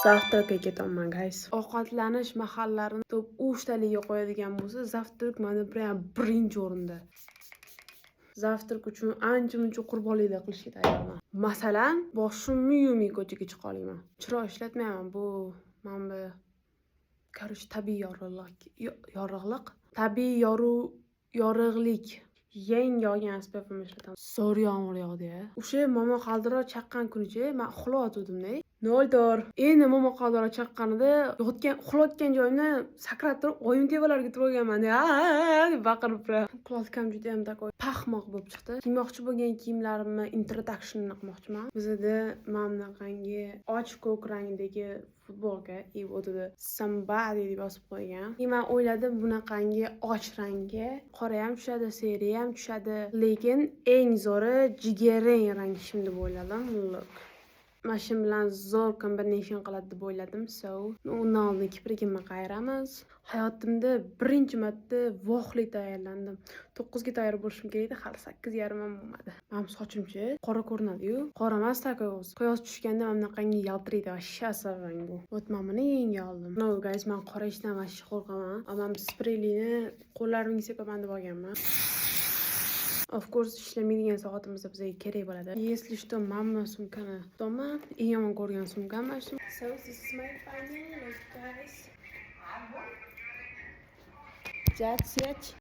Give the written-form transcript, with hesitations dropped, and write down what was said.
Zavtrakka ketaman guys. Ovqatlanish mahallarini top 3taliga qo'yadigan bo'lsa, zavtrak mana prям birinchi o'rinda. Zavtrak uchun ancha-muncha qurbonliklar qilishga tayyorman. Masalan, boshimni yumay ko'chaga chiqa olaman. Chiroq ishlatmayman. Bu mana bu tabiiy yorug'lik. Tabiiy yorug'lik. Yangi olgan SPF'ni ishlataman. Zo'r yomg'ir yog'di. O'sha momo qaldiroq chaqqan kunicha men uxlayotgandim-da. No'ldir. Endi momo qaldiroq chaqqanida uxlayotgan joyimdan sakrab turib, oyim tevalarga turib olganman deb baqirib turib. Kloskam juda ham takoy paxmoq bo'lib chiqdi. Kiymoqchi bo'lgan kiyimlarimni introduction qilmoqchiman. Bizda mana bunaqangi ochiq ko'k rangdagi futbolka o'tida somebody deb yozib qo'ygan. Men o'yladim bunaqangi och rangga qora ham tushadi, seri ham tushadi, lekin eng zo'ri jigarrang rang shim deb o'yladim. Look. Mashin bilan zo'r kombination qiladi deb o'yladim. So, undan oldin kiprigimni qayiramiz. Hayotimda birinchi marta vohli tayyorlandim. 9 ga tayyor bo'lishim kerak edi, hali 8:30 ham bo'lmadi. Mening sochimchi qora ko'rinadi-yu. Qora emas takoz. Quyosh tushganda mana bunaqangi yaltiraydi, vashshasi rang bu. Ot men buni yenga oldim. No guys, men qora ishdan vashshi qo'rqaman. Men spreyni qo'llarimga sepaman deb olganman. Of course, ishlamaydigan soatimizda bizga kerak bo'ladi. Если что, mamma sumkani tutaman. Eng yomon ko'rgan sumkam mana shu. So, this is my final look, guys. That's it.